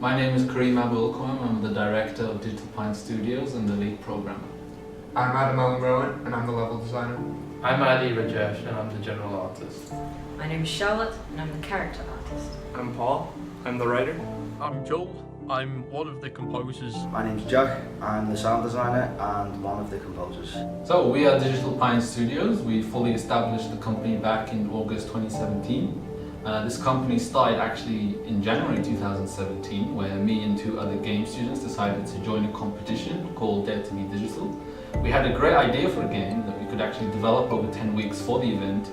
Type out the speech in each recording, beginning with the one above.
My name is Kareem Abulkwam. I'm the director of Digital Pine Studios and the lead programmer. I'm Allen-Rowan and I'm the level designer. I'm Ali Rajesh and I'm the general artist. My name is Charlotte and I'm the character artist. I'm Paul. I'm the writer. I'm Joel. I'm one of the composers. My name's Jack. I'm the sound designer and one of the composers. So we are Digital Pine Studios. We fully established the company back in August 2017. This company started actually in January 2017, where me and two other game students decided to join a competition called Dare to Be Digital. We had a great idea for a game that we could actually develop over 10 weeks for the event.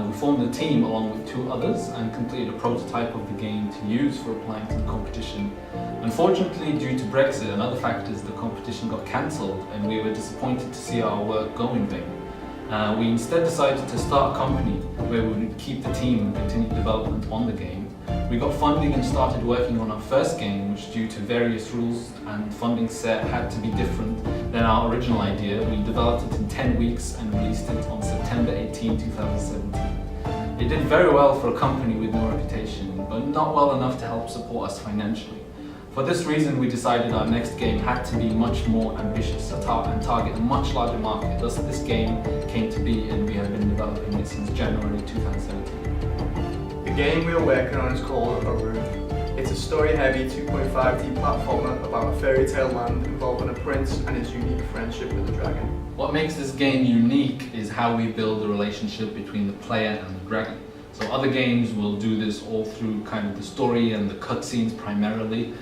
We formed a team along with two others and completed a prototype of the game to use for applying to the competition. Unfortunately, due to Brexit and other factors, the competition got cancelled and we were disappointed to see our work go in vain. We instead decided to start a company where we would keep the team and continue development on the game. We got funding and started working on our first game, which due to various rules and funding set had to be different than our original idea. We developed it in 10 weeks and released it on September 18, 2017. It did very well for a company with no reputation, but not well enough to help support us financially. For this reason, we decided our next game had to be much more ambitious and target a much larger market. Thus, this game came to be, and we have been developing it since January 2017. The game we are working on is called Orune. It's a story-heavy 2.5D platformer about a fairy tale land involving a prince and his unique friendship with a dragon. What makes this game unique is how we build the relationship between the player and the dragon. So other games will do this all through kind of the story and the cutscenes primarily.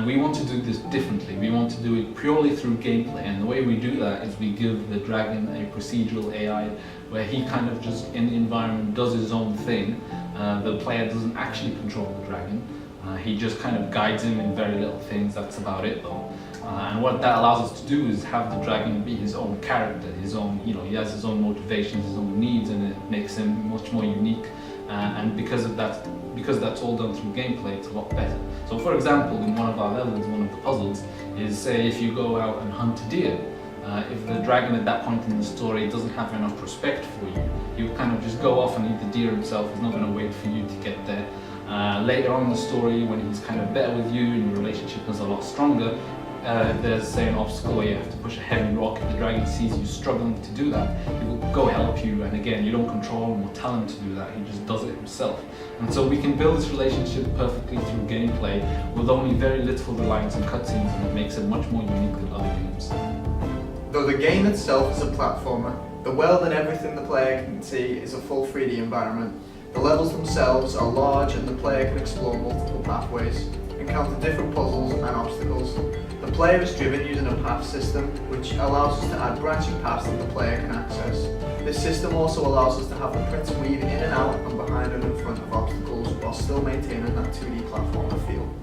We want to do this differently. We want to do it purely through gameplay, and the way we do that is we give the dragon a procedural AI where he kind of just in the environment does his own thing. The player doesn't actually control the dragon. He just kind of guides him in very little things. That's about it though. And what that allows us to do is have the dragon be his own character, his own, he has his own motivations, his own needs, and it makes him much more unique. And because that's all done through gameplay, it's a lot better. So for example, in one of our levels, one of the puzzles is, say, if you go out and hunt a deer, if the dragon at that point in the story doesn't have enough respect for you, you kind of just go off and eat the deer himself. He's not going to wait for you to get there. Later on in the story, when he's kind of better with you and your relationship is a lot stronger, there's, say, an obstacle where you have to push a heavy rock. If the dragon sees you struggling to do that, he will go help you, and again, you don't control him or tell him to do that, he just does it himself. And so we can build this relationship perfectly through gameplay with only very little reliance on cutscenes, and it makes it much more unique than other games. Though the game itself is a platformer, the world and everything the player can see is a full 3D environment. The levels themselves are large and the player can explore multiple pathways, encounter different puzzles and obstacles. The player is driven using a path system, which allows us to add branching paths that the player can access. This system also allows us to have the prince weave in and out and behind and in front of obstacles while still maintaining that 2D platformer feel.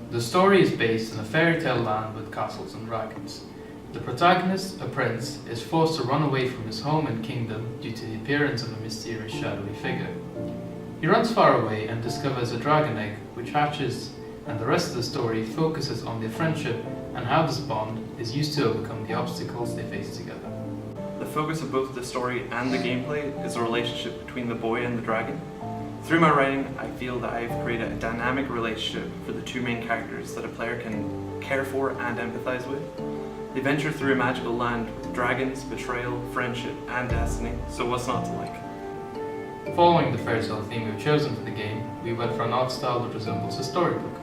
The story is based in a fairy tale land with castles and dragons. The protagonist, a prince, is forced to run away from his home and kingdom due to the appearance of a mysterious shadowy figure. He runs far away and discovers a dragon egg which hatches, and the rest of the story focuses on their friendship and how this bond is used to overcome the obstacles they face together. The focus of both the story and the gameplay is the relationship between the boy and the dragon. Through my writing, I feel that I've created a dynamic relationship for the two main characters that a player can care for and empathize with. They venture through a magical land with dragons, betrayal, friendship, and destiny, so what's not to like? Following the fairy tale theme we've chosen for the game, we went for an art style that resembles a storybook.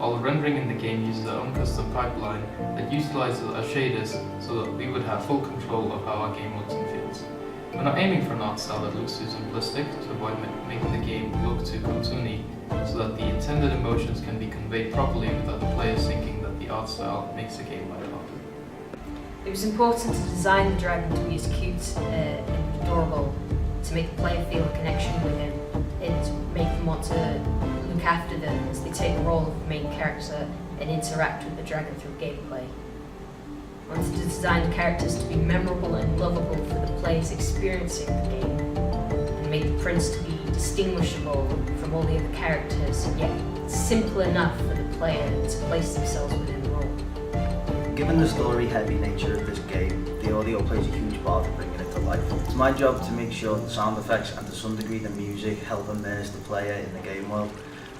All the rendering in the game uses our own custom pipeline that utilizes our shaders so that we would have full control of how our game looks and feels. We're not aiming for an art style that looks too simplistic to avoid making the game look too cartoony, so that the intended emotions can be conveyed properly without the players thinking that the art style makes the game lighthearted. It was important to design the dragon to be as cute and adorable, to make the player feel a connection with him, and to make them want to look after them as they take the role of the main character and interact with the dragon through gameplay. I wanted to design the characters to be memorable and lovable for the players experiencing the game, and make the prince to be distinguishable from all the other characters, yet simple enough for the player to place themselves within the role. Given the story-heavy nature of this game, the audio plays a huge part in bringing it to life. It's my job to make sure the sound effects and to some degree the music help immerse the player in the game world.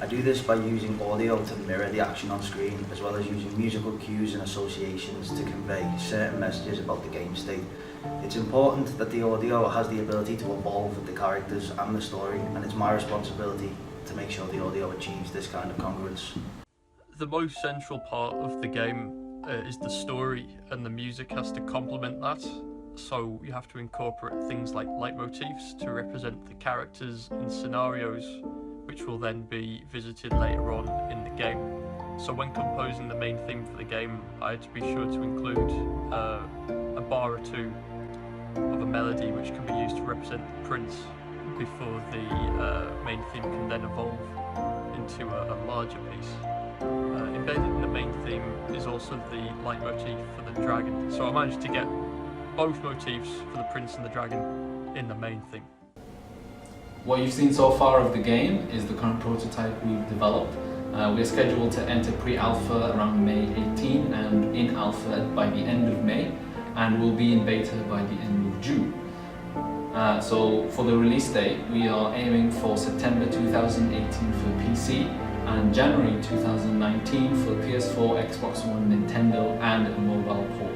I do this by using audio to mirror the action on screen, as well as using musical cues and associations to convey certain messages about the game state. It's important that the audio has the ability to evolve with the characters and the story, and it's my responsibility to make sure the audio achieves this kind of congruence. The most central part of the game is the story, and the music has to complement that. So you have to incorporate things like leitmotifs to represent the characters and scenarios, which will then be visited later on in the game. So when composing the main theme for the game, I had to be sure to include a bar or two of a melody which can be used to represent the prince before the main theme can then evolve into a larger piece. Embedded in the main theme is also the leitmotif for the dragon. So I managed to get both motifs for the prince and the dragon in the main theme. What you've seen so far of the game is the current prototype we've developed. We're scheduled to enter pre-alpha around May 18 and in alpha by the end of May, and will be in beta by the end of June. So for the release date, we are aiming for September 2018 for PC and January 2019 for PS4, Xbox One, Nintendo and a mobile port.